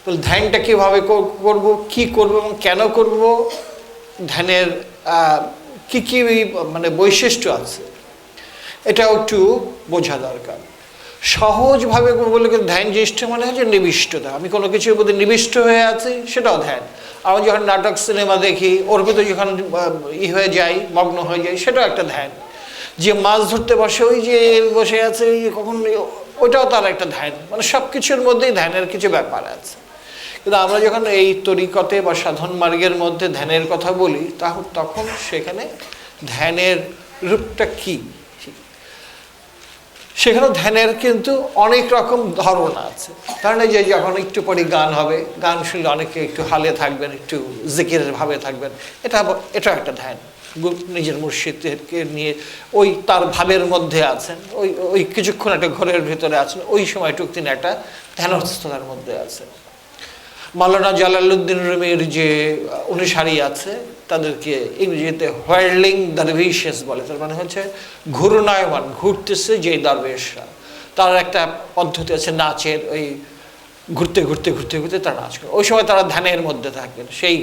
তাহলে ধ্যানটা কীভাবে করব, কি করব এবং কেন করব, ধ্যানের কি কি মানে বৈশিষ্ট্য আছে, এটাও একটু বোঝা দরকার। সহজভাবে বলে ধ্যান জিনিসটা মানে হচ্ছে নিবিষ্টতা, আমি কোনো কিছুর প্রতি নিবিষ্ট হয়ে আছি, সেটাও ধ্যান। আমরা যখন নাটক সিনেমা দেখি ওর ভিতরে যখন হয়ে যাই, মগ্ন হয়ে যাই, সেটাও একটা ধ্যান। যে মাছ ধরতে বসে ওই যে বসে আছে কখন, ওটাও তার একটা ধ্যান। মানে সব কিছুর মধ্যেই ধ্যানের কিছু ব্যাপার আছে। কিন্তু আমরা যখন এই তরিকতে বা সাধন মার্গের মধ্যে ধ্যানের কথা বলি, তখন সেখানে ধ্যানের রূপটা কি, সেখানে ধ্যানের কিন্তু অনেক রকম ধারণা আছে। কারণ এই যে যখন একটু পরে গান হবে, গান শুনলে অনেকে একটু হালে থাকবেন, একটু জিকিরের ভাবে থাকবেন, এটা একটা ধ্যান। নিজের মুর্শিদকে নিয়ে ওই তার ভাবের মধ্যে আছেন, ওই কিছুক্ষণ একটা ঘরের ভিতরে আছেন, ওই সময়টুকু তিনি একটা ধ্যানস্থতার মধ্যে আছেন। মাওলানা জালালউদ্দিন রুমির যে অনুসারী আছে তাদেরকে ইংরেজিতে হোয়ার্লিং দারভিশেস বলে। তার মানে হচ্ছে ঘূর্ণায়মান, ঘুরতেছে যে দারবেশরা, তার একটা পদ্ধতি আছে নাচের, ওই ঘুরতে ঘুরতে ঘুরতে ঘুরতে তারা নাচ করে। ওই সময় তারা ধ্যানের মধ্যে থাকেন, সেই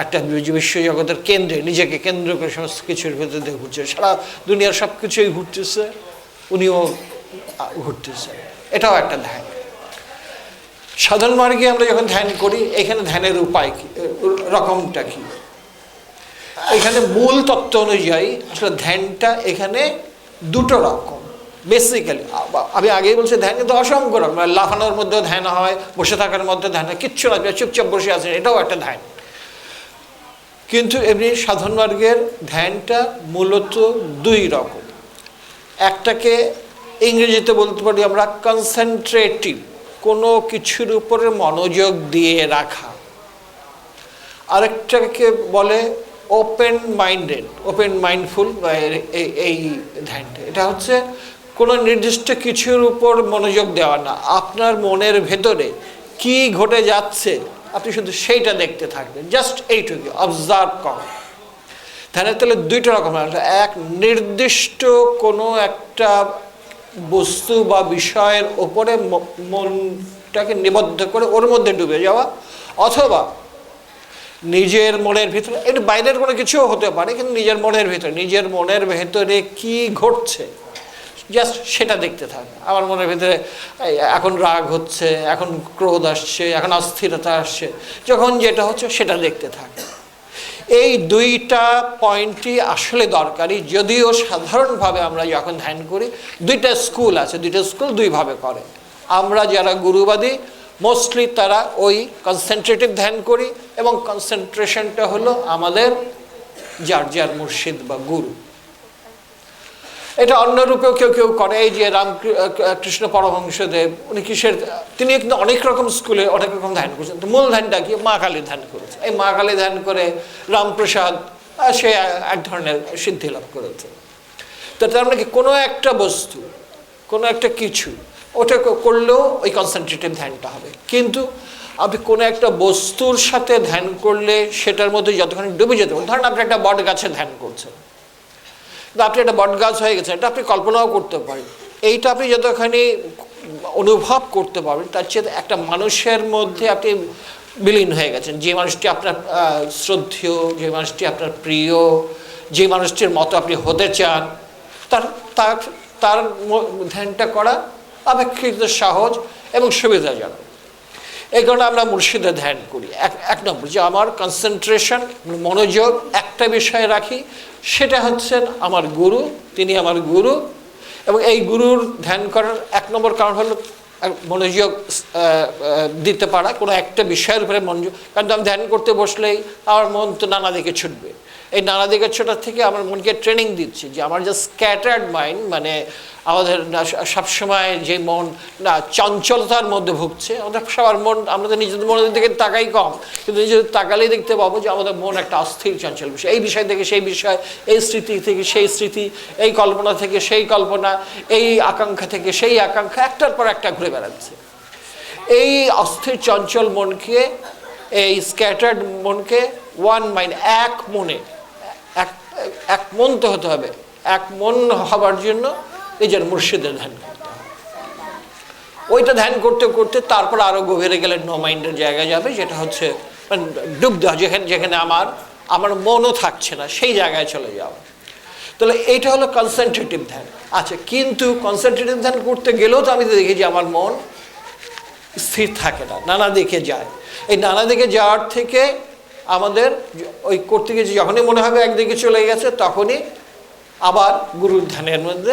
একটা বিশ্বজগতের কেন্দ্রে নিজেকে কেন্দ্র করে সমস্ত কিছুর ভেতর দিয়ে ঘুরছে, সারা দুনিয়ার সব কিছুই ঘুরতেছে, উনিও ঘুরতেছে, এটাও একটা ধ্যান। সাধন মার্গে আমরা যখন ধ্যান করি, এখানে ধ্যানের উপায় কি, রকমটা কি, এখানে মূল তত্ত্ব অনুযায়ী আসলে ধ্যানটা এখানে দুটো রকম বেসিক্যালি। আমি আগেই বলছি ধ্যান কিন্তু অসংখ্য রকম, লাফানোর মধ্যেও ধ্যান হয়, বসে থাকার মধ্যে ধ্যান হয়, কিচ্ছু না চুপচাপ বসে আছেন, এটাও একটা ধ্যান। কিন্তু এমনি সাধন মার্গের ধ্যানটা মূলত দুই রকম। একটাকে ইংরেজিতে বলতে পারি আমরা কনসেন্ট্রেটিভ, কোনো কিছুর উপরে মনোযোগ দিয়ে রাখা। আরেকটাকে বলে ওপেন মাইন্ডেড, ওপেন মাইন্ডফুল, এই ধ্যানটা। এটা হচ্ছে কোনো নির্দিষ্ট কিছুর উপর মনোযোগ দেওয়া না, আপনার মনের ভেতরে কি ঘটে যাচ্ছে আপনি শুধু সেইটা দেখতে থাকবেন, জাস্ট এইটুকু অবজার্ভ করা। ধ্যানের তাহলে দুইটা রকম, এক নির্দিষ্ট কোনো একটা বস্তু বা বিষয়ের ওপরে মনটাকে নিবদ্ধ করে ওর মধ্যে ডুবে যাওয়া, অথবা নিজের মনের ভিতরে, এটা বাইরের কোনো কিছুও হতে পারে, কিন্তু নিজের মনের ভেতরে কি ঘটছে জাস্ট সেটা দেখতে থাকে। আমার মনের ভিতরে এখন রাগ হচ্ছে, এখন ক্রোধ আসছে, এখন অস্থিরতা আসছে, যখন যেটা হচ্ছে সেটা দেখতে থাকে। এই দুইটা পয়েন্টই আসলে দরকারি। যদিও সাধারণভাবে আমরা যখন ধ্যান করি, দুইটা স্কুল আছে, দুইটা স্কুল দুইভাবে করে। আমরা যারা গুরুবাদী মোস্টলি তারা ওই কনসেন্ট্রেটিভ ধ্যান করি, এবং কনসেন্ট্রেশনটা হলো আমাদের যার যার মুর্শিদ বা গুরু। এটা অন্য রূপেও কেউ কেউ করে। এই যে রামকৃষ্ণ পরমহংসদেব, উনি কিসের, তিনি কিন্তু অনেক রকম স্কুলে অনেক রকম ধ্যান করছেন। তো মূল ধ্যানটা কি, মা কালী ধ্যান করেছে। এই মা কালী ধ্যান করে রামপ্রসাদ সে এক ধরনের সিদ্ধি লাভ করেছে। তো তার মানে কি, কোনো একটা বস্তু, কোনো একটা কিছু, ওটা করলেও ওই কনসেন্ট্রেটিভ ধ্যানটা হবে। কিন্তু আপনি কোনো একটা বস্তুর সাথে ধ্যান করলে সেটার মধ্যে যতক্ষণ ডুবে যেতে পারেন, ধরেন আপনি একটা বট গাছে ধ্যান করছেন, আপনি একটা বট গাছ হয়ে গেছেন, এটা আপনি কল্পনাও করতে পারেন। এইটা আপনি যতখানি অনুভব করতে পারবেন, তার চেয়ে একটা মানুষের মধ্যে আপনি বিলীন হয়ে গেছেন। যে মানুষটি আপনার শ্রদ্ধেয়, যে মানুষটি আপনার প্রিয়, যে মানুষটির মতো আপনি হতে চান, তার ধ্যানটা করা অপেক্ষাকৃত সহজ এবং সুবিধাজনক। এই কারণে আমরা মুর্শিদে ধ্যান করি। এক নম্বর যে আমার কনসেন্ট্রেশন, মনোযোগ একটা বিষয়ে রাখি, সেটা হচ্ছেন আমার গুরু, তিনি আমার গুরু। এবং এই গুরুর ধ্যান করার এক নম্বর কারণ হলো মনোযোগ দিতে পারা, কোনো একটা বিষয়ের উপরে মনোযোগ। কারণ আমি ধ্যান করতে বসলেই আমার মন তো নানা দিকে ছুটবে। এই নানা দিকে ছোটার থেকে আমার মনকে ট্রেনিং দিচ্ছি যে আমার যে স্ক্যাটার্ড মাইন্ড, মানে আমাদের সবসময় যে মন না চঞ্চলতার মধ্যে ভুগছে, আমাদের সবার মন, আমাদের নিজেদের মনের দিকে তাকাই কম, কিন্তু নিজেদের তাকালেই দেখতে পাবো যে আমাদের মন একটা অস্থির চঞ্চল বিষয়। এই বিষয় থেকে সেই বিষয়, এই স্মৃতি থেকে সেই স্মৃতি, এই কল্পনা থেকে সেই কল্পনা, এই আকাঙ্ক্ষা থেকে সেই আকাঙ্ক্ষা, একটার পর একটা ঘুরে বেড়াচ্ছে। এই অস্থির চঞ্চল মনকে, এই স্ক্যাটার্ড মনকে ওয়ান মাইন্ড, এক মনে, এক মন তো হতে হবে। এক মন হবার জন্য নিজের মুর্শিদের ধ্যান করতে হবে। ওইটা ধ্যান করতে করতে তারপর আরও গভীরে গেলে নো মাইন্ডের জায়গায় যাবে, যেটা হচ্ছে মানে ডুব দেওয়া, যেখানে যেখানে আমার মনও থাকছে না সেই জায়গায় চলে যাওয়া। তাহলে এইটা হলো কনসেন্ট্রেটিভ ধ্যান। আচ্ছা, কিন্তু কনসেন্ট্রেটিভ ধ্যান করতে গেলেও তো আমি দেখি যে আমার মন স্থির থাকে না, নানা দিকে যায়। এই নানা দিকে যাওয়ার থেকে আমাদের ওই করতে গিয়ে যখনই মনে হবে একদিকে চলে গেছে তখনই আবার গুরুর ধ্যানের মধ্যে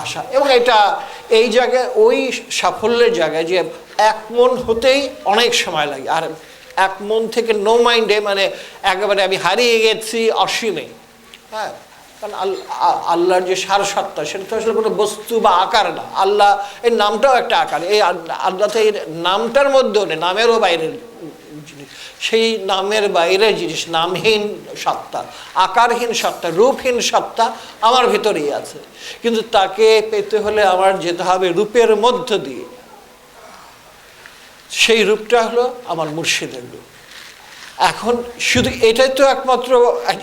আসা। এবং এটা এই জায়গায় ওই সাফল্যের জায়গায় যে এক মন হতেই অনেক সময় লাগে, আর এক মন থেকে নো মাইন্ডে মানে একেবারে আমি হারিয়ে গেছি অসীমে। হ্যাঁ, কারণ আল্লাহর যে সারসত্তা সেটা তো আসলে কোনো বস্তু বা আকার না। আল্লাহ এর নামটাও একটা আকার, এই আল্লাহ তো এই নামটার মধ্যেও নেই, নামেরও বাইরের জিনিস, সেই নামের বাইরের জিনিস, নামহীন সত্তা, আকারহীন সত্তা, রূপহীন সত্তা আমার ভিতরেই আছে। কিন্তু তাকে পেতে হলে আমার যেতে হবে রূপের মধ্য দিয়ে। সেই রূপটা হলো আমার মুর্শিদের রূপ। এখন শুধু এটাই তো একমাত্র,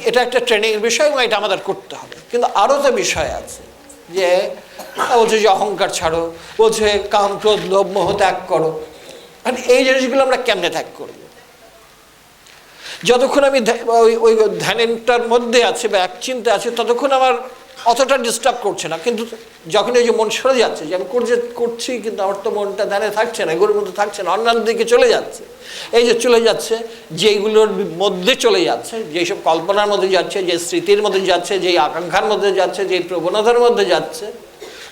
এটা একটা ট্রেনিংয়ের বিষয় এবং এটা আমাদের করতে হবে। কিন্তু আরও তো বিষয় আছে, যে বলছে যে অহংকার ছাড়ো, বলছে কাম ক্রোধ লোভ মোহ ত্যাগ করো। মানে এই জিনিসগুলো আমরা কেমনে ত্যাগ করব? যতক্ষণ আমি ওই ধ্যানটার মধ্যে আছে বা এক চিন্তা আছে ততক্ষণ আমার অতটা ডিস্টার্ব করছে না। কিন্তু যখন এই যে মন সরে যাচ্ছে, যে আমি করছি কিন্তু আমার তো মনটা ধ্যানে থাকছে না, এগুলোর মধ্যে থাকছে না, অন্যান্য দিকে চলে যাচ্ছে। এই যে চলে যাচ্ছে, যেইগুলোর মধ্যে চলে যাচ্ছে, যেসব কল্পনার মধ্যে যাচ্ছে, যে স্মৃতির মধ্যে যাচ্ছে, যেই আকাঙ্ক্ষার মধ্যে যাচ্ছে, যেই প্রবণতার মধ্যে যাচ্ছে,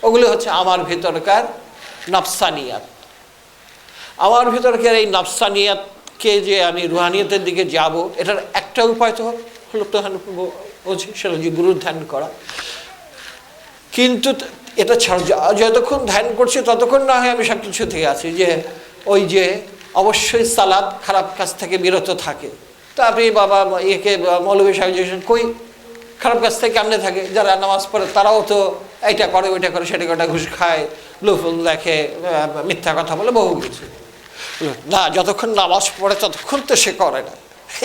ওগুলো হচ্ছে আমার ভিতরকার নফসানিয়াত। আমার ভিতরকার এই নফসানিয়াতকে যে আমি রুহানিয়তের দিকে যাব, এটার একটা উপায় তো হলো তো বলছি, সেটা যে গুরুর ধ্যান করা। কিন্তু এটা ছাড়া যতক্ষণ ধ্যান করছি ততক্ষণ না হয় আমি সব কিছু থেকে আছি, যে ওই যে অবশ্যই সালাদ খারাপ কাজ থেকে বিরত থাকে। তা আপনি বাবা একে মৌলভী সাহেব কই খারাপ কাজ থেকে কেমনে থাকে? যারা নামাজ পড়ে তারাও তো এইটা করে, ওইটা করে, সেটা করে, ঘুষ খায়, ব্লুফুল দেখে, মিথ্যা কথা বলে, বহু কিছু। না, যতক্ষণ নামাজ পড়ে ততক্ষণ তো সে করে না,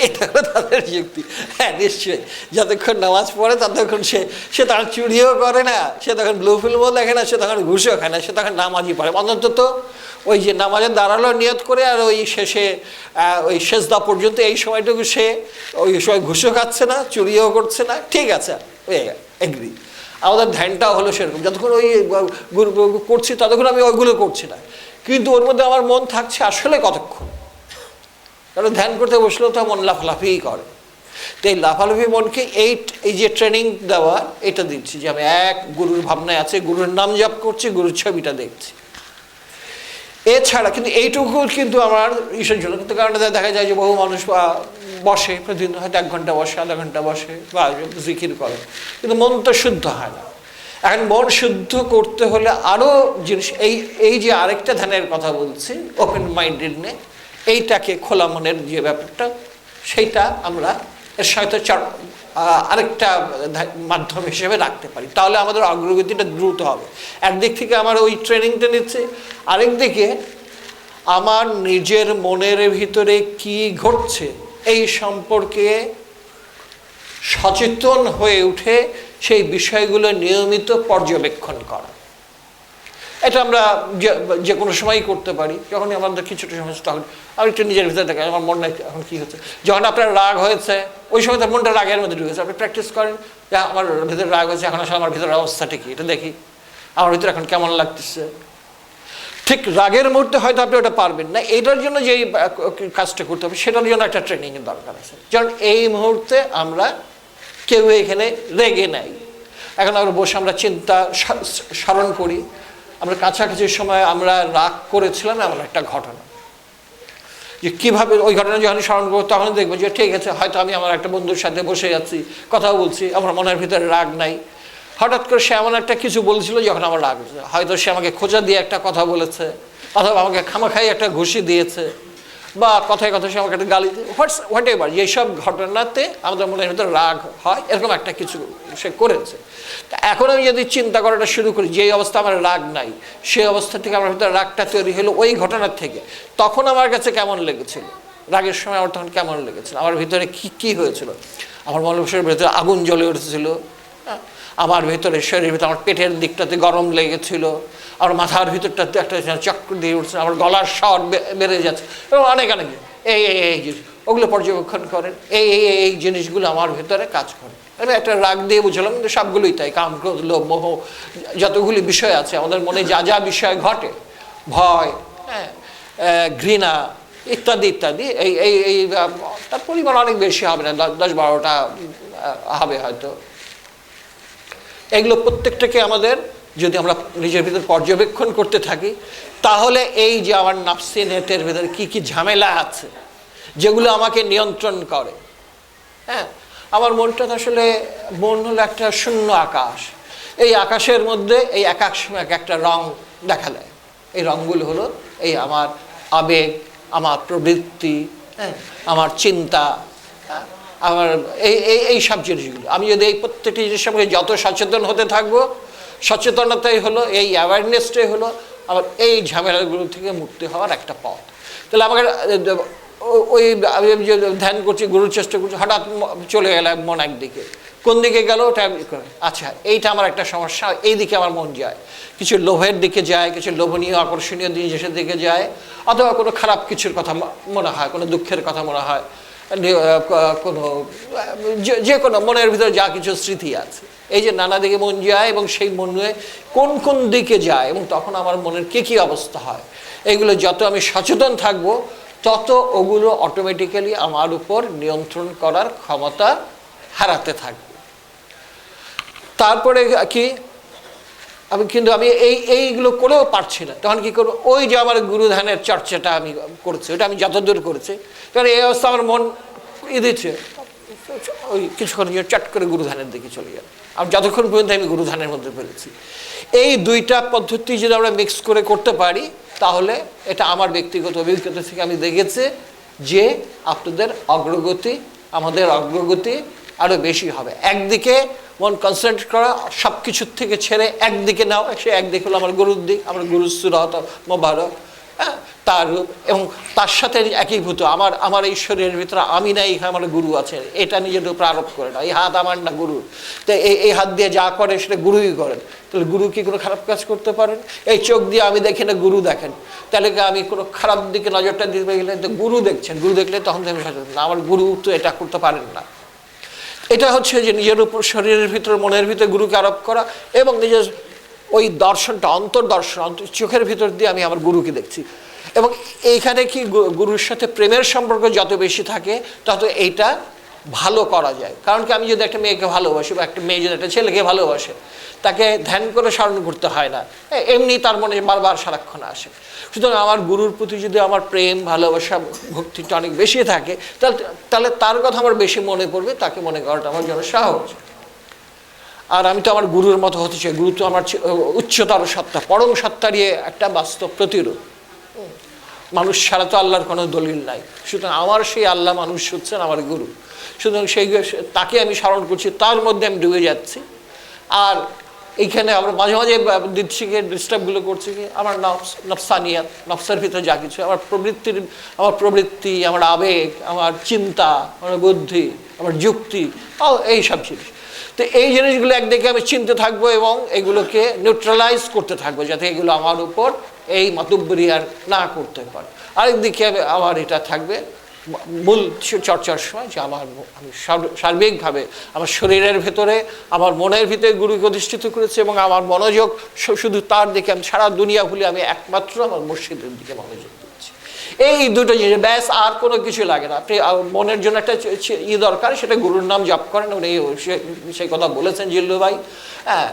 এটা হলো তাদের যুক্তি। হ্যাঁ, নিশ্চয়ই, যতক্ষণ নামাজ পড়ে ততক্ষণ সে তখন চুরিও করে না, সে তখন ব্লু ফিল্মও দেখে না, সে তখন ঘুষও খায় না, সে তখন নামাজই পড়ে। অন্তত ওই যে নামাজে দাঁড়ালো নিয়ত করে, আর ওই শেষে ওই সেজদা পর্যন্ত এই সময়টুকু সে ওই সময় ঘুষও খাচ্ছে না, চুরিও করছে না, ঠিক আছে, ওই এগ্রি। আমাদের ধ্যানটাও হলো সেরকম, যতক্ষণ ওই করছি ততক্ষণ আমি ওইগুলো করছি না, কিন্তু ওর মধ্যে আমার মন থাকছে আসলে কতক্ষণ। কারণ ধ্যান করতে বসলেও তো মন লাফালাফিই করে। তো এই লাফালাফি মনকে এই যে ট্রেনিং দেওয়া, এটা দিচ্ছি যে আমি এক গুরুর ভাবনায় আছে, গুরুর নাম জপ করছি, গুরুর ছবিটা দেখছি। এছাড়া কিন্তু এইটুকু কিন্তু আমার ঈশ্বর জন্য, কিন্তু কারণ দেখা যায় যে বহু মানুষ বসে প্রতিদিন, হয়তো 1 ঘন্টা বসে, আধা ঘন্টা বসে বা জিকির করে, কিন্তু মন তো শুদ্ধ হয় না। এখন মন শুদ্ধ করতে হলে আরও জিনিস, এই যে আরেকটা ধ্যানের কথা বলছি, ওপেন মাইন্ডেডনে, এইটাকে খোলা মনের যে ব্যাপারটা, সেইটা আমরা এর সাথে আরেকটা মাধ্যম হিসেবে রাখতে পারি, তাহলে আমাদের অগ্রগতিটা দ্রুত হবে। একদিক থেকে আমার ওই ট্রেনিংটা নিচ্ছে, আরেক দিকে আমার নিজের মনের ভিতরে কি ঘটছে এই সম্পর্কে সচেতন হয়ে উঠে সেই বিষয়গুলো নিয়মিত পর্যবেক্ষণ করা। এটা আমরা যে কোনো সময়ই করতে পারি। যখনই আমাদের কিছুটা সমস্যা, তখন আমি একটু নিজের ভিতরে দেখেন আমার মনটা এখন কী হচ্ছে। যখন আপনার রাগ হয়েছে, ওই সময় তার মনটা রাগের মধ্যে ঢুকেছে, আপনি প্র্যাকটিস করেন যে আমার ভিতরে রাগ হয়েছে, এখন আসলে আমার ভিতরের অবস্থাটা কি, এটা দেখি আমার ভিতরে এখন কেমন লাগতেছে। ঠিক রাগের মুহূর্তে হয়তো আপনি ওটা পারবেন না, এটার জন্য যেই কাজটা করতে হবে সেটার জন্য একটা ট্রেনিংয়ের দরকার আছে। কারণ এই মুহূর্তে আমরা কেউ এখানে রেগে নাই, এখন আমরা বসে আমরা চিন্তা স্মরণ করি, আমরা কাছাকাছি সময় আমরা রাগ করেছিলাম এমন একটা ঘটনা, যে কীভাবে ওই ঘটনা যখন স্মরণ করবো তখন দেখবো যে ঠিক আছে, হয়তো আমি আমার একটা বন্ধুর সাথে বসে যাচ্ছি, কথা বলছি, আমার মনের ভিতরে রাগ নাই, হঠাৎ করে সে এমন একটা কিছু বলছিল যখন আমার রাগ হয়েছে, হয়তো সে আমাকে খোঁচা দিয়ে একটা কথা বলেছে, অথবা আমাকে খামাখাই একটা ঘুষি দিয়েছে, বা কথায় কথা সে আমাকে একটা গালি দিয়ে, হোয়াট এভার, যেসব ঘটনাতে আমাদের মনের ভিতরে রাগ হয়, এরকম একটা কিছু সে করেছে। তা এখন আমি যদি চিন্তা করাটা শুরু করি, যেই অবস্থা আমার রাগ নাই, সেই অবস্থা থেকে আমার ভিতরে রাগটা তৈরি হলো ওই ঘটনার থেকে, তখন আমার কাছে কেমন লেগেছিল, রাগের সময় আমার তখন কেমন লেগেছিল, আমার ভিতরে কি হয়েছিল, আমার মনের ভিতরে আগুন জ্বলে উঠেছিল, আমার ভেতরে শরীরের ভিতরে আমার পেটের দিকটাতে গরম লেগেছিল, আমার মাথার ভিতরটাতে একটা চক্র দিয়ে উঠছে, আমার গলার স্বর বেড়ে যাচ্ছে এবং অনেক অনেক এই এই এই জিনিস, ওগুলো পর্যবেক্ষণ করেন। এই এই এই জিনিসগুলো আমার ভেতরে কাজ করে। আমি একটা রাগ দিয়ে বুঝলাম, কিন্তু সবগুলোই তাই, কাম, ক্রোধ, লোভ, মোহ, যতগুলি বিষয় আছে আমাদের মনে, যা যা বিষয় ঘটে, ভয়, হ্যাঁ, ঘৃণা ইত্যাদি ইত্যাদি, এই এই এই তার পরিমাণ অনেক বেশি হবে না, 10-12টা হবে হয়তো। এগুলো প্রত্যেকটাকে আমাদের যদি আমরা নিজের ভিতর পর্যবেক্ষণ করতে থাকি, তাহলে এই যে আমার নাফসি নেটের ভিতরে কি কি ঝামেলা আছে যেগুলো আমাকে নিয়ন্ত্রণ করে। হ্যাঁ, আমার মনটা আসলে, মন হলো একটা শূন্য আকাশ। এই আকাশের মধ্যে এই এক এক সময় এক একটা রং দেখা দেয়। এই রঙগুলো হলো এই আমার আবেগ, আমার প্রবৃত্তি, হ্যাঁ, আমার চিন্তা, আমার এই এই এই সব জিনিসগুলো। আমি যদি এই প্রত্যেকটি জিনিসের সঙ্গে যত সচেতন হতে থাকবো, সচেতনতাই হলো, এই অ্যাওয়ারনেসটাই হলো আমার এই ঝামেলাগুলো থেকে মুক্তি হওয়ার একটা পথ। তাহলে আমাকে ওই আমি যে ধ্যান করছি, গুরুর চেষ্টা করছি, হঠাৎ চলে গেলাম মন একদিকে, কোন দিকে গেল ওটা আচ্ছা এইটা আমার একটা সমস্যা, এই দিকে আমার মন যায়, কিছু লোভের দিকে যায়, কিছু লোভনীয় আকর্ষণীয় জিনিসের দিকে যায়, অথবা কোনো খারাপ কিছুর কথা মনে হয়, কোনো দুঃখের কথা মনে হয়, কোনো যে কোনো মনের ভিতরে যা কিছু স্মৃতি আছে, এই যে নানা দিকে মন যায় এবং সেই মনে কোন কোন দিকে যায় এবং তখন আমার মনের কী কী অবস্থা হয়, এইগুলো যত আমি সচেতন থাকবো তত ওগুলো অটোমেটিক্যালি আমার উপর নিয়ন্ত্রণ করার ক্ষমতা হারাতে থাকবে। তারপরে কি আমি এইগুলো করেও পারছি না, তখন কি করবো, ওই যে আমার গুরু ধ্যানের চর্চাটা আমি করছি, ওটা আমি যতদূর করেছি, কারণ এই অবস্থা আমার মন দিচ্ছে, ওই কিছুক্ষণ চট করে গুরু ধ্যানের দিকে চলে যাবে। আমি যতক্ষণ পর্যন্ত আমি গুরু ধ্যানের মধ্যে পেরেছি, এই দুইটা পদ্ধতি যদি আমরা মিক্স করে করতে পারি, তাহলে এটা আমার ব্যক্তিগত অভিজ্ঞতা থেকে আমি দেখেছি যে আপনাদের অগ্রগতি, আমাদের অগ্রগতি আরও বেশি হবে। একদিকে মন কনসেন্ট্রেট করা, সব কিছুর থেকে ছেড়ে একদিকে নাও, সে একদিকে হলো আমার গুরুর দিক, আমার গুরুর সুরত মোবারক, হ্যাঁ, তার রূপ, এবং তার সাথে একীভূত আমার এই শরীরের ভিতরে আমি না, এই আমার গুরু আছে, এটা নিজের উপর আরোপ করে না, এই হাত আমার না গুরুর, তো এই হাত দিয়ে যা করে সেটা গুরুই করেন। তাহলে গুরু কি কোনো খারাপ কাজ করতে পারেন? এই চোখ দিয়ে আমি দেখি না, গুরু দেখেন, তাহলে আমি কোনো খারাপ দিকে নজরটা দিতে গেলে তো গুরু দেখছেন, গুরু দেখলে তখন আমি সচেতন, আমার গুরু তো এটা করতে পারেন না। এটা হচ্ছে যে নিজের উপর, শরীরের ভিতরে, মনের ভিতরে গুরুকে আরোপ করা, এবং নিজের ওই দর্শনটা, অন্তর্দর্শন, চোখের ভিতর দিয়ে আমি আমার গুরুকে দেখছি। এবং এইখানে কি গুরুর সাথে প্রেমের সম্পর্ক যত বেশি থাকে তত এইটা ভালো করা যায়। কারণ কি, আমি যদি একটা মেয়েকে ভালোবাসি, বা একটা মেয়ে যদি একটা ছেলেকে ভালোবাসে, তাকে ধ্যান করে স্মরণ করতে হয় না, এমনি তার মনে বারবার সারাক্ষণ আসে। সুতরাং আমার গুরুর প্রতি যদি আমার প্রেম, ভালোবাসা, ভক্তিটা অনেক বেশি থাকে, তাহলে তার কথা আমার বেশি মনে পড়বে, তাকে মনে করাটা আমার জন্য সহজ। আর আমি তো আমার গুরুর মতো হতে চাই, গুরু তো আমার উচ্চতর সত্তা, পরম সত্তারই একটা বাস্তব প্রতিরূপ। মানুষ ছাড়া তো আল্লাহর কোনো দলিল নাই, সুতরাং আমার সেই আল্লাহ মানুষ হচ্ছেন আমার গুরু। সুতরাং তাকে আমি স্মরণ করছি, তার মধ্যে আমি ডুবে যাচ্ছি। আর এইখানে আমরা মাঝে মাঝে দিচ্ছিকে ডিস্টার্বগুলো করছি কি, আমার নফসানিয়াত, নফসের ভিতরে যা কিছু আমার প্রবৃত্তি, আমার আবেগ, আমার চিন্তা, আমার বুদ্ধি, আমার যুক্তি, এই সব জিনিস। তো এই জিনিসগুলো একদিকে আমি চিনতে থাকবো এবং এগুলোকে নিউট্রালাইজ করতে থাকবো, যাতে এগুলো আমার উপর এই মাতুব্বরি আর না করতে পারে। আরেকদিকে আমার এটা থাকবে মূল চর্চার সময় যে আমি সার্বিকভাবে আমার শরীরের ভেতরে, আমার মনের ভিতরে গুরুকে অধিষ্ঠিত করেছি, এবং আমার মনোযোগ শুধু তার দিকে, আমি সারা দুনিয়া ভুলে আমি একমাত্র আমার মসজিদের দিকে মনোযোগ দিচ্ছি। এই দুটো জিনিস ব্যাস, আর কোনো কিছু লাগে না। আপনি মনের জন্য একটা দরকার, সেটা গুরুর নাম জপ করেন, উনি সেই কথা বলেছেন জিল্লু ভাই। হ্যাঁ,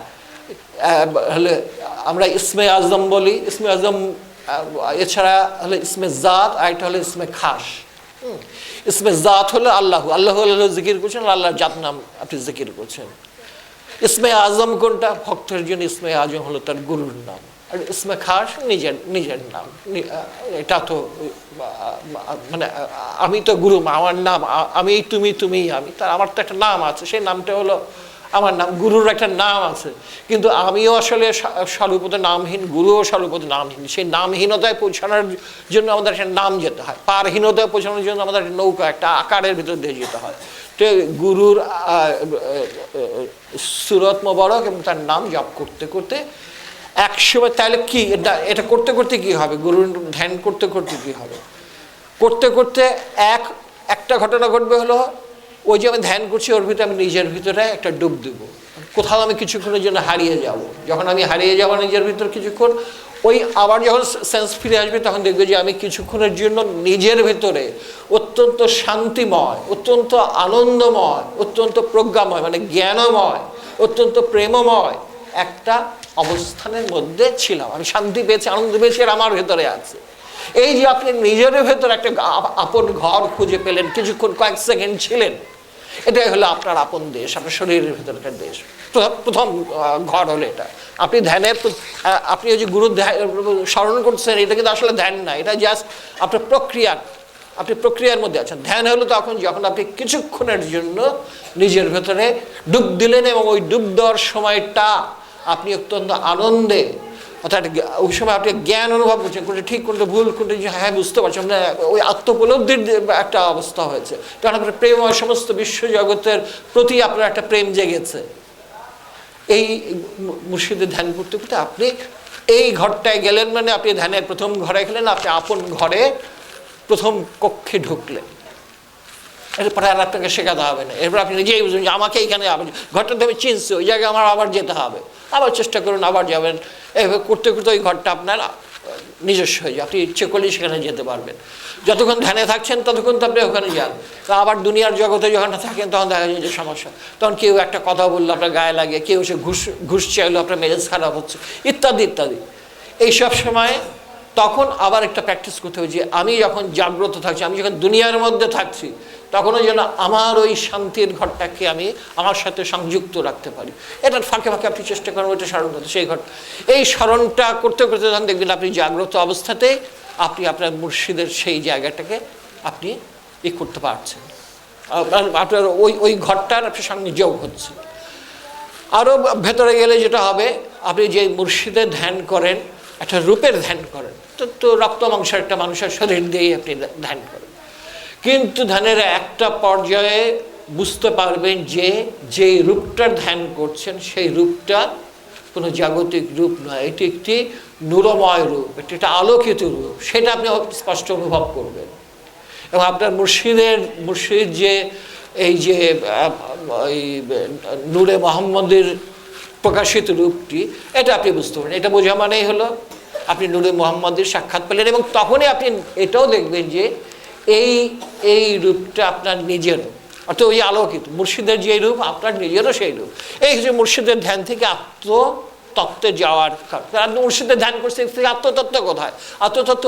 হলে আমরা ইসমে আজম বলি, ইসমে আজম এছাড়া হলে ইসমে জাত, আর একটা হলো ইসমে খাস। ইসমে জাত হলো আল্লাহ, আল্লাহ জিকির করছেন, আল্লাহর জাত নাম আপনি জিকির করছেন। ইসমে আজম কোনটা? ভক্তের জন্য ইসমে আজম হলো তার গুরুর নাম, আর ইসমে খাস নিজের নাম। এটা তো মানে আমি তো গুরু, আমার নাম আমি, তুমি আমি, তার আমার তো একটা নাম আছে, সেই নামটা হলো আমার নাম। গুরুর একটা নাম আছে, কিন্তু আমিও আসলে স্বরূপত নামহীন, গুরুও স্বরূপত নামহীন। সেই নামহীনতায় পৌঁছানোর জন্য আমাদের একটা নাম যেতে হয়, পারহীনতায় পৌঁছানোর জন্য আমাদের একটা নৌকা, একটা আকারের ভিতর দিয়ে যেতে হয়। তো গুরুর সুরত মোবারক এবং তার নাম জপ করতে করতে একসময়, তাহলে কি এটা করতে করতে কি হবে, গুরুর ধ্যান করতে করতে কি হবে, করতে করতে একটা ঘটনা ঘটবে, হলো ওই যে আমি ধ্যান করছি ওর ভিতরে আমি নিজের ভিতরে একটা ডুব দেবো, কোথাও আমি কিছুক্ষণের জন্য হারিয়ে যাব। যখন আমি হারিয়ে যাব নিজের ভিতর কিছুক্ষণ, ওই আবার যখন সেন্স ফিরে আসবে তখন দেখবে যে আমি কিছুক্ষণের জন্য নিজের ভেতরে অত্যন্ত শান্তিময়, অত্যন্ত আনন্দময়, অত্যন্ত প্রজ্ঞাময়, মানে জ্ঞানময়, অত্যন্ত প্রেমময় একটা অবস্থানের মধ্যে ছিলাম। আমি শান্তি পেয়েছি, আনন্দ পেয়েছি, আর আমার ভেতরে আছে। এই যে আপনি নিজের ভেতর একটা আপন ঘর খুঁজে পেলেন, কিছুক্ষণ কয়েক সেকেন্ড ছিলেন, এটাই হলো আপনার আপন দেশ, আপনার শরীরের ভেতরকার দেশ। প্রথম ঘর হলো এটা। আপনি ধ্যানের, আপনি ওই যে গুরু স্মরণ করছেন, এটা কিন্তু আসলে ধ্যান না, এটা জাস্ট আপনার প্রক্রিয়া, আপনি প্রক্রিয়ার মধ্যে আছেন। ধ্যান হলো তখন যখন আপনি কিছুক্ষণের জন্য নিজের ভেতরে ডুব দিলেন, এবং ওই ডুব দেওয়ার সময়টা আপনি অত্যন্ত আনন্দে, অর্থাৎ ওই সময় আপনি জ্ঞান অনুভব করছেন, কোনটা ঠিক কোনটা ভুল, কোনটা হ্যাঁ বুঝতে পারছেন না, ওই আত্মোপলব্ধির একটা অবস্থা হয়েছে। তখন আপনার প্রেম সমস্ত বিশ্বজগতের প্রতি আপনার একটা প্রেম জেগেছে। এই মুর্শিদের ধ্যান করতে করতে আপনি এই ঘরটায় গেলেন, মানে আপনি ধ্যানের প্রথম ঘরে গেলেন, আপনি আপন ঘরে প্রথম কক্ষে ঢুকলেন। এরপরে আর আপনাকে শেখাতে হবে না, এরপর আপনি নিজেই বুঝবেন যে আমাকে এইখানে ঘরটাতে আমি চিনছি, ওই জায়গায় আমার আবার যেতে হবে, আবার চেষ্টা করুন, আবার যাবেন। এভাবে করতে করতে ওই ঘরটা আপনার নিজস্ব হয়ে যায়, আপনি ইচ্ছে করলেই সেখানে যেতে পারবেন। যতক্ষণ ধ্যানে থাকছেন ততক্ষণ তো আপনি ওখানে যান। তা আবার দুনিয়ার জগতে যখন থাকেন তখন দেখা যায় যে সমস্যা, তখন কেউ একটা কথা বললো আপনার গায়ে লাগে, কেউ সে ঘুষ চাইলো, আপনার মেজাজ খারাপ হচ্ছে, ইত্যাদি ইত্যাদি। এইসব সময় তখন আবার একটা প্র্যাকটিস করতে হবে যে আমি যখন জাগ্রত থাকছি, আমি যখন দুনিয়ার মধ্যে থাকছি, তখনও যেন আমার ওই শান্তির ঘরটাকে আমি আমার সাথে সংযুক্ত রাখতে পারি। এটার ফাঁকে ফাঁকে আপনি চেষ্টা করেন ওইটা স্মরণ করতে, সেই ঘর, এই স্মরণটা করতে করতে তখন দেখবেন আপনি জাগ্রত অবস্থাতে আপনি আপনার মুর্শিদের সেই জায়গাটাকে আপনি করতে পারছেন, আপনার ওই ঘরটার আপনার সঙ্গে যোগ হচ্ছে। আরও ভেতরে গেলে যেটা হবে, আপনি যে মুর্শিদের ধ্যান করেন, একটা রূপের ধ্যান করেন, তো রক্ত মাংসের একটা মানুষের শরীর দিয়েই আপনি ধ্যান করেন, কিন্তু ধ্যানের একটা পর্যায়ে বুঝতে পারবেন যে যেই রূপটার ধ্যান করছেন সেই রূপটা কোনো জাগতিক রূপ নয়, এটি একটি নূরময় রূপ, এটি একটা আলোকিত রূপ, সেটা আপনি স্পষ্ট অনুভব করবেন। এবং আপনার মুর্শিদ যে এই যে নূরে মোহাম্মদের প্রকাশিত রূপটি, এটা আপনি বুঝতে পারেন। এটা বোঝা মানেই হলো আপনি নূরে মোহাম্মদের সাক্ষাৎ পেলেন, এবং তখনই আপনি এটাও দেখবেন যে এই রূপটা আপনার নিজেরও, অর্থাৎ ওই আলোকিত মুর্শিদের যে রূপ আপনার নিজেরও সেই রূপ। এই হচ্ছে মুর্শিদের ধ্যান থেকে আত্মতত্ত্বে যাওয়ার কারণ। মুর্শিদের ধ্যান করতে আত্মতত্ত্ব কোথায়? আত্মতত্ত্ব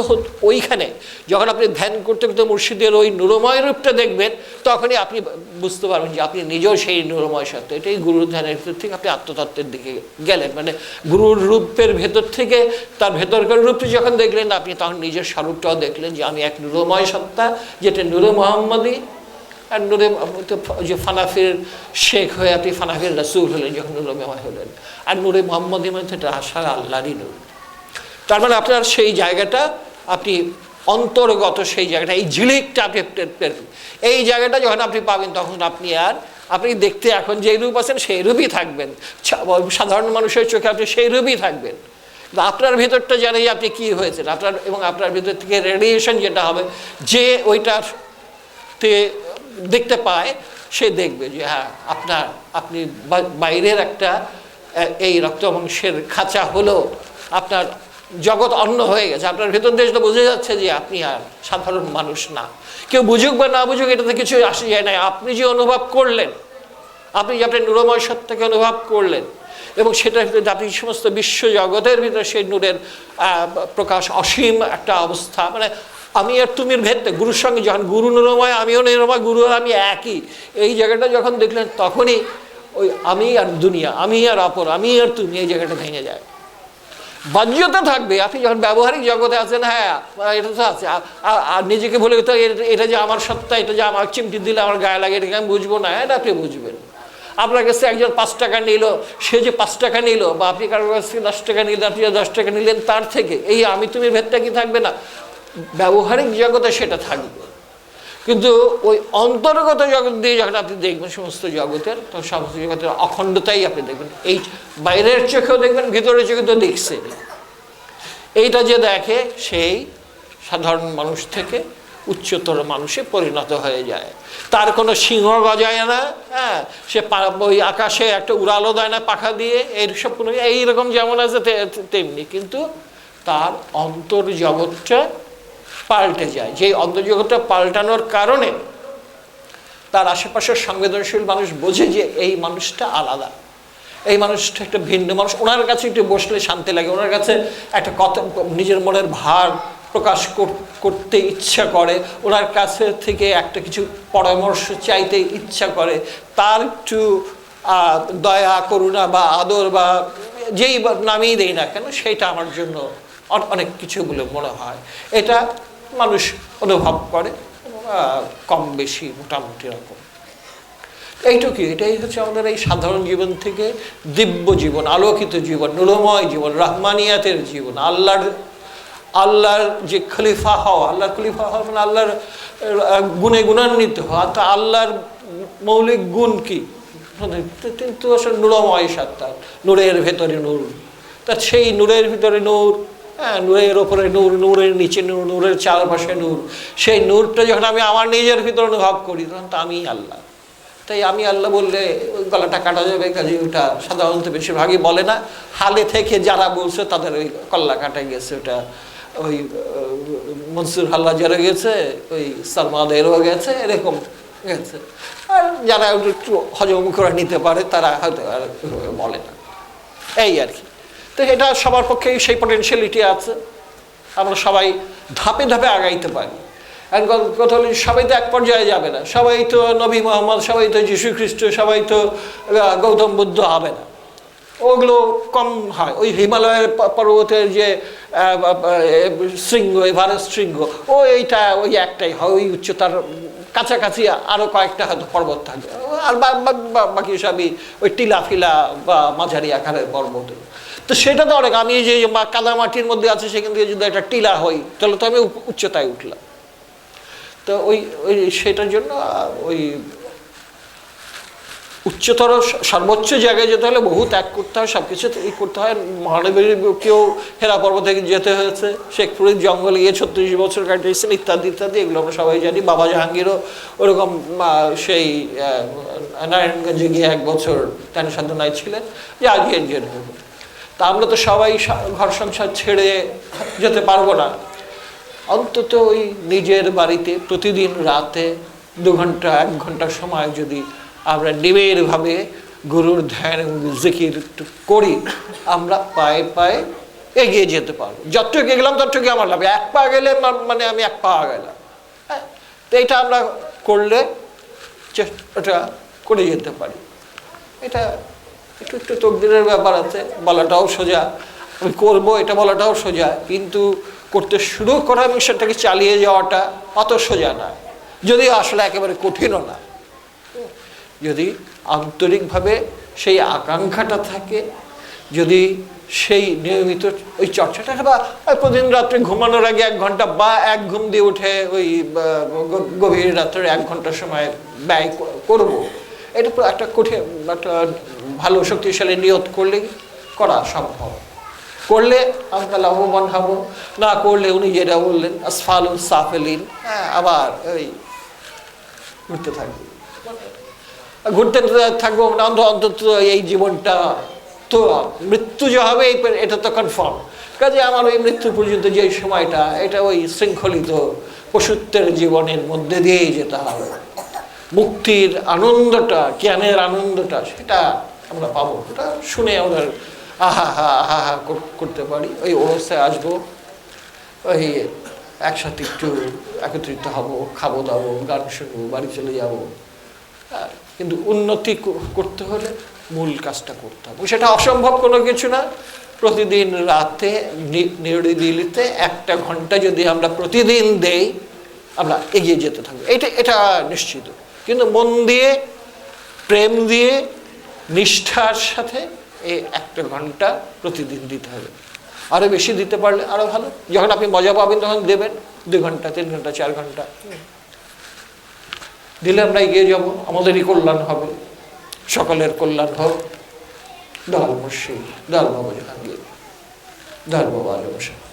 ওইখানে যখন আপনি ধ্যান করতে করতে মুর্শিদের ওই নূরময় রূপটা দেখবেন, তখনই আপনি বুঝতে পারবেন যে আপনি নিজেও সেই নূরময় সত্য। এটাই গুরুর ধ্যানের ভেতর থেকে আপনি আত্মতত্ত্বের দিকে গেলেন, মানে গুরুর রূপের ভেতর থেকে তার ভেতরকার রূপটি যখন দেখলেন, আপনি তখন নিজের স্বরূপটাও দেখলেন যে আমি এক নূরময় সত্তা, যেটা নূরে মোহাম্মদী। আর নূরে যে ফানাফির শেখ হয়ে আপনি ফানাফির রাসূল হলেন যখন নূরময় হলেন, আর নূরে মোহাম্মদী মধ্যে এটা আসার আল্লাহরই নূর। তার মানে আপনার সেই জায়গাটা আপনি অন্তর্গত, সেই জায়গাটা, এই ঝিলিকটা আপনি এই জায়গাটা যখন আপনি পাবেন, তখন আপনি দেখতে এখন যে রূপ আছেন সেই রূপই থাকবেন, সাধারণ মানুষের চোখে আপনি সেই রূপই থাকবেন। আপনার ভেতরটা জানে যে আপনি কী হয়েছেন, এবং আপনার ভেতর থেকে রেডিয়েশন যেটা হবে, যে ওইটার দেখতে পায় সে দেখবে যে হ্যাঁ আপনি বাইরের একটা এই রক্ত মাংসের খাঁচা হলো, আপনার জগৎ অন্য হয়ে গেছে, আপনার ভেতর দেশটা বুঝে যাচ্ছে যে আপনি আর সাধারণ মানুষ না। কেউ বুঝুক বা না বুঝুক এটাতে কিছু আসে যায় না, আপনি যে অনুভব করলেন, আপনি যে আপনার নূরময় সত্তাকে অনুভব করলেন, এবং সেটার ভিতরে আপনি সমস্ত বিশ্ব জগতের ভিতরে সেই নূরের প্রকাশ, অসীম একটা অবস্থা, মানে আমি আর তুমির ভেদটা গুরুর সঙ্গে যখন গুরু নিরময়, আমিও নিরময়, গুরু আর আমি একই, এই জায়গাটা যখন দেখলেন, তখনই ওই আমি আর দুনিয়া, আমি আর অপর, আমি আর তুমি, এই জায়গাটা ভেঙে যায়। বাহ্যতা থাকবে, আপনি যখন ব্যবহারিক জগতে আছেন, হ্যাঁ এটা তো আছে, আর নিজেকে বলে তো এটা যে আমার সত্তা, এটা যে আমার চিমটি দিলে আমার গায়ে লাগে, এটাকে আমি বুঝবো না, এটা আপনি বুঝবেন। আপনার কাছে একজন 5 টাকা নিল, সে যে 5 টাকা নিল, বা আপনি কারোর কাছ থেকে 10 টাকা নিলেন, আপনি 10 টাকা নিলেন, তার থেকে এই আমি তুমির ভেদটা কি থাকবে না? ব্যবহারিক জগতে সেটা থাকবে, কিন্তু ওই অন্তর্গত জগৎ দিয়ে যখন আপনি দেখবেন সমস্ত জগতের, তো সমস্ত জগতের অখণ্ডতাই আপনি দেখবেন। এই বাইরের চোখেও দেখবেন, ভিতরের চোখে তো দেখছে। এইটা যে দেখে সেই সাধারণ মানুষ থেকে উচ্চতর মানুষে পরিণত হয়ে যায়। তার কোনো সিংহ গজায় না, হ্যাঁ, সে ওই আকাশে একটা উড়ালো দেয় না পাখা দিয়ে, এইসব কোনো এইরকম যেমন আছে তেমনি, কিন্তু তার অন্তর্জগৎটা পাল্টে যায়। যেই অন্তর্জগৎটা পাল্টানোর কারণে তার আশেপাশের সংবেদনশীল মানুষ বোঝে যে এই মানুষটা আলাদা, এই মানুষটা একটা ভিন্ন মানুষ। ওনার কাছে একটু বসলে শান্তি লাগে, ওনার কাছে একটা কথা, নিজের মনের ভার প্রকাশ করতে ইচ্ছা করে, ওনার কাছে থেকে একটা কিছু পরামর্শ চাইতে ইচ্ছা করে, তার একটু দয়া করুণা বা আদর বা যেই নামেই দেই না কেন, সেইটা আমার জন্য অনেক কিছু বলে মনে হয়। এটা মানুষ অনুভব করে কম বেশি মোটামুটি রকম। এইটুকুই, এটাই হচ্ছে আমাদের এই সাধারণ জীবন থেকে দিব্য জীবন, আলোকিত জীবন, নুরময় জীবন, রহমানিয়াতের জীবন, আল্লাহর যে খলিফা হওয়া, আল্লাহর খলিফা হওয়া মানে আল্লাহর গুণে গুণান্বিত হওয়া। তো আল্লাহর মৌলিক গুণ কি? কিন্তু আসলে নুরময় সত্তা, নূরের ভেতরে নূর। তা সেই নূরের ভিতরে নূর, হ্যাঁ, নূরের ওপরে নূর, নূরের নিচে নূর, নূরের চারপাশে নূর। সেই নূরটা যখন আমি আমার নিজের ভিতরে অনুভব করি, তখন তো আমি আল্লাহ। তাই আমি আল্লাহ বললে ওই গলাটা কাটা যাবে, কাজে ওটা সাধারণত বেশিরভাগই বলে না। হালে থেকে যারা বলছে তাদের ওই কল্লা কাটা গেছে, ওটা ওই মনসুর হাল্লা যারা গেছে, ওই সালমাদেরও গেছে, এরকম গেছে। আর যারা একটু হজম করে নিতে পারে তারা হয়তো আর বলে না, এই আর কি। তো এটা সবার পক্ষেই সেই পটেনশিয়ালিটি আছে, আমরা সবাই ধাপে ধাপে আগাইতে পারি। এখন কথা হলো সবাই তো এক পর্যায়ে যাবে না, সবাই তো নবী মোহাম্মদ, সবাই তো যীশু খ্রিস্ট, সবাই তো গৌতম বুদ্ধ হবে না, ওগুলো কম হয়। ওই হিমালয়ের পর্বতের যে শৃঙ্গ, এভারেস্ট শৃঙ্গ, এইটা ওই একটাই হয়, ওই উচ্চতার কাছাকাছি আরও কয়েকটা হয়তো পর্বত থাকবে, আর বাকি সবই ওই টিলা ফিলা বা মাঝারি আকারের পর্বত। তো সেটা তো অনেক, আমি যে কাদা মাটির মধ্যে আছে সেখান থেকে যদি একটা টিলা হই, তাহলে তো আমি উচ্চতায় উঠলাম। তো ওই সেটার জন্য ওই উচ্চতর সর্বোচ্চ জায়গায় যেতে হলে বহু ত্যাগ করতে হয়, সব কিছু করতে হয়। মহানবীকেও হেরা পর্বতে যেতে হয়েছে, শেখপুরের জঙ্গলে গিয়ে 36 বছর কাটিয়েছেন, ইত্যাদি ইত্যাদি, এগুলো আমরা সবাই জানি। বাবা জাহাঙ্গীরও ওরকম সেই নারায়ণগঞ্জে গিয়ে 1 বছর ধ্যান সাধনায় ছিলেন, যে আজকে তা আমরা তো সবাই ঘর সংসার ছেড়ে যেতে পারবো না। অন্তত ওই নিজের বাড়িতে প্রতিদিন রাতে 2 ঘন্টা 1 ঘন্টা সময় যদি আমরা নিবিড়ভাবে গুরুর ধ্যান এবং জিকির করি, আমরা পায়ে পায়ে এগিয়ে যেতে পারবো। যতটুকু এগেলাম ততটুকু আমার লাভ। 1 পা গেলে মানে আমি 1 পা গেলাম, হ্যাঁ। তো এটা আমরা করলে ওটা করে যেতে পারি। এটা একটু একটু তকদিরের ব্যাপার আছে, বলাটাও সোজা, আমি করবো এটা বলাটাও সোজা, কিন্তু করতে শুরু করা এবং সেটাকে চালিয়ে যাওয়াটা অত সোজা না, যদিও আসলে একেবারে কঠিনও না। যদি আন্তরিকভাবে সেই আকাঙ্ক্ষাটা থাকে, যদি সেই নিয়মিত ওই চর্চাটা, বা প্রতিদিন রাত্রে ঘুমানোর আগে 1 ঘন্টা বা 1 ঘুম দিয়ে উঠে ওই গভীর রাত্রে 1 ঘন্টা সময় ব্যয় করব, এটা একটা কঠিন, একটা ভালো শক্তিশালী নিয়ত করলে করা সম্ভব। করলে আমরা লাভবান হব, না করলে উনি যেটা বললেন আসফালুল সাফেলিন, হ্যাঁ, আবার ওই ঘুরতে থাকবো, ঘুরতে থাকবো। অন্তত এই জীবনটা তো মৃত্যু যে হবে এটা তো কনফার্ম, কাজে আমার ওই মৃত্যু পর্যন্ত যে সময়টা, এটা ওই শৃঙ্খলিত পশুত্বের জীবনের মধ্যে দিয়েই যেতে হবে। মুক্তির আনন্দটা, জ্ঞানের আনন্দটা, সেটা আমরা পাবো। ওটা শুনে আমরা আহা হা আহা হা করতে পারি, ওই অবস্থায় আসবো, ওই একসাথে একটু একত্রিত হব, খাবো দাবো, গান শুনবো, বাড়ি চলে যাবো। কিন্তু উন্নতি করতে হলে মূল কাজটা করতে হবে, সেটা অসম্ভব কোনো কিছু না। প্রতিদিন রাতে নিরিবিলিতে 1 ঘন্টা যদি আমরা প্রতিদিন দেই, আমরা এগিয়ে যেতে থাকবো, এটা নিশ্চিত। কিন্তু মন দিয়ে, প্রেম দিয়ে, নিষ্ঠার সাথে এই 1 ঘন্টা প্রতিদিন দিতে হবে। আরও বেশি দিতে পারলে আরও ভালো। যখন আপনি মজা পাবেন তখন দেবেন, 2 ঘন্টা 3 ঘন্টা 4 ঘন্টা। দিলে আমরা এগিয়ে যাব, আমাদেরই কল্যাণ হবে, সকলের কল্যাণ হোক। দয়াল মুর্শিদ, দয়াল বাবা জাহাঙ্গীর, দয়াল বাবা আজম শাহ।